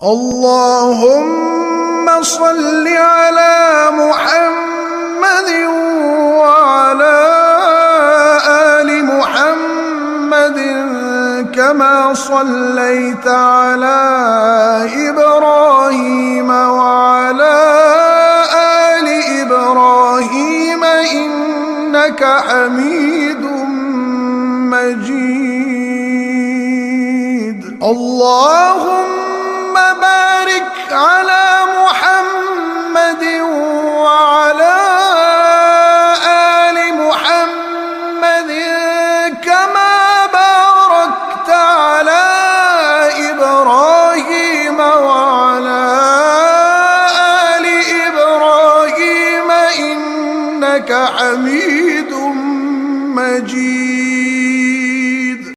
اللهم صل على محمد وعلى آل محمد كما صليت على إبراهيم وعلى آل إبراهيم إنك حميد مجيد. اللهم بارك على محمد